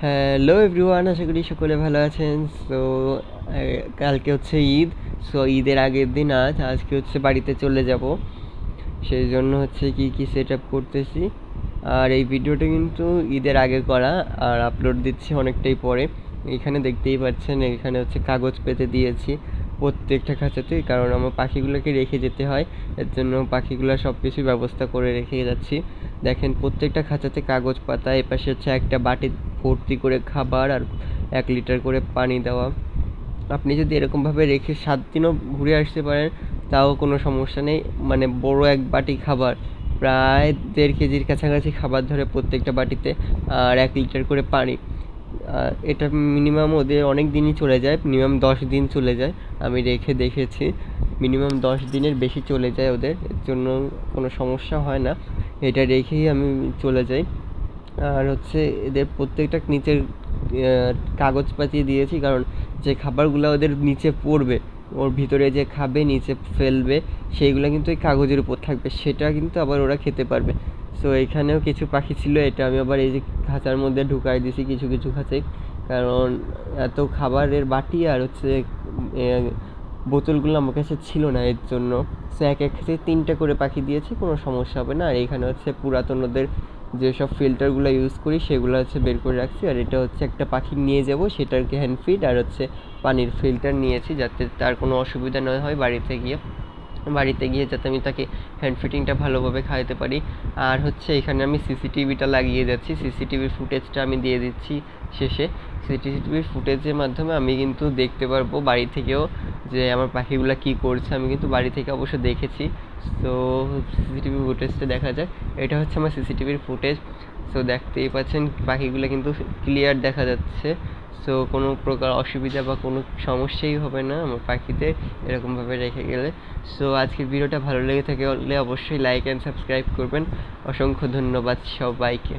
Hello everyone, আশা করি সকলে ভালো আছেন। সো কালকে হচ্ছে ঈদ। সো ঈদের আগের দিন আজকে হচ্ছে বাড়িতে চলে যাব। সেই জন্য হচ্ছে কি সেট আপ করতেছি। আর এই ভিডিওটা কিন্তু ঈদের আগে করা, আর আপলোড দিচ্ছি অনেকটাই পরে। এখানে দেখতেই পাচ্ছেন, এখানে হচ্ছে কাগজ পেতে দিয়েছি প্রত্যেকটা খাঁচাতে, কারণ আমার পাখিগুলোকে রেখে যেতে হয়। এর জন্য পাখিগুলো সব কিছুই ব্যবস্থা করে রেখে যাচ্ছি। দেখেন, প্রত্যেকটা খাঁচাতে কাগজ পাতা, এপাশে হচ্ছে একটা বাটি ভর্তি করে খাবার আর 1 লিটার করে পানি দেওয়া। আপনি যদি এরকমভাবে রেখে 7 দিনও ঘুরে আসতে পারেন, তাও কোনো সমস্যা নেই। মানে বড় এক বাটি খাবার, প্রায় 1.5 কেজির কাছাকাছি খাবার ধরে প্রত্যেকটা বাটিতে, আর 1 লিটার করে পানি। এটা মিনিমাম ওদের অনেক দিনই চলে যায়, মিনিমাম 10 দিন চলে যায়। আমি রেখে দেখেছি, মিনিমাম 10 দিনের বেশি চলে যায় ওদের। এর জন্য কোনো সমস্যা হয় না, এটা রেখেই আমি চলে যাই। আর হচ্ছে এদের প্রত্যেকটা নিচের কাগজ পাতিয়ে দিয়েছি, কারণ যে খাবারগুলো ওদের নিচে পড়বে, ওর ভিতরে যে খাবে নিচে ফেলবে, সেইগুলো কিন্তু এই কাগজের উপর থাকবে, সেটা কিন্তু আবার ওরা খেতে পারবে। সো এখানেও কিছু পাখি ছিল, এটা আমি আবার এই যে খাঁচার মধ্যে ঢুকাই দিছি কিছু কিছু খাঁচায়, কারণ এত খাবারের বাটি আর হচ্ছে বোতলগুলো আমার কাছে ছিল না। এর জন্য সো এক এক খাঁচায় 3টা করে পাখি দিয়েছি, কোনো সমস্যা হবে না। আর এইখানে হচ্ছে পুরাতন ওদের যেসব ফিল্টারগুলো ইউজ করি সেগুলো হচ্ছে বের করে রাখছি। আর এটা হচ্ছে একটা পাখি নিয়ে যাব, সেটাকে হ্যান্ড ফিড আর হচ্ছে পানির ফিল্টার নিয়েছি, যাতে তার কোনো অসুবিধা না হয় বাড়িতে গিয়ে যাতে আমি তাকে হ্যান্ড ফিটিংটা ভালোভাবে খাওয়াতে পারি। আর হচ্ছে এখানে আমি সিসিটিভিটা লাগিয়ে যাচ্ছি, সিসিটিভির ফুটেজটা আমি দিয়ে দিচ্ছি শেষে। সিসিটিভির ফুটেজের মাধ্যমে আমি কিন্তু দেখতে পারবো বাড়ি থেকেও যে আমার পাখিগুলো কী করছে। আমি কিন্তু বাড়ি থেকে অবশ্য দেখেছি। সো সিসিটিভি ফুটেজটা দেখা যায়, এটা হচ্ছে আমার সিসিটিভির ফুটেজ। সো দেখতেই পাচ্ছেন পাখিগুলো কিন্তু ক্লিয়ার দেখা যাচ্ছে। সো কোনো প্রকার অসুবিধা বা কোনো সমস্যাই হবে না আমার পাখিদের এরকমভাবে রেখে গেলে। সো আজকের ভিডিওটা ভালো লেগে থাকলে অবশ্যই লাইক অ্যান্ড সাবস্ক্রাইব করবেন। অসংখ্য ধন্যবাদ সবাইকে।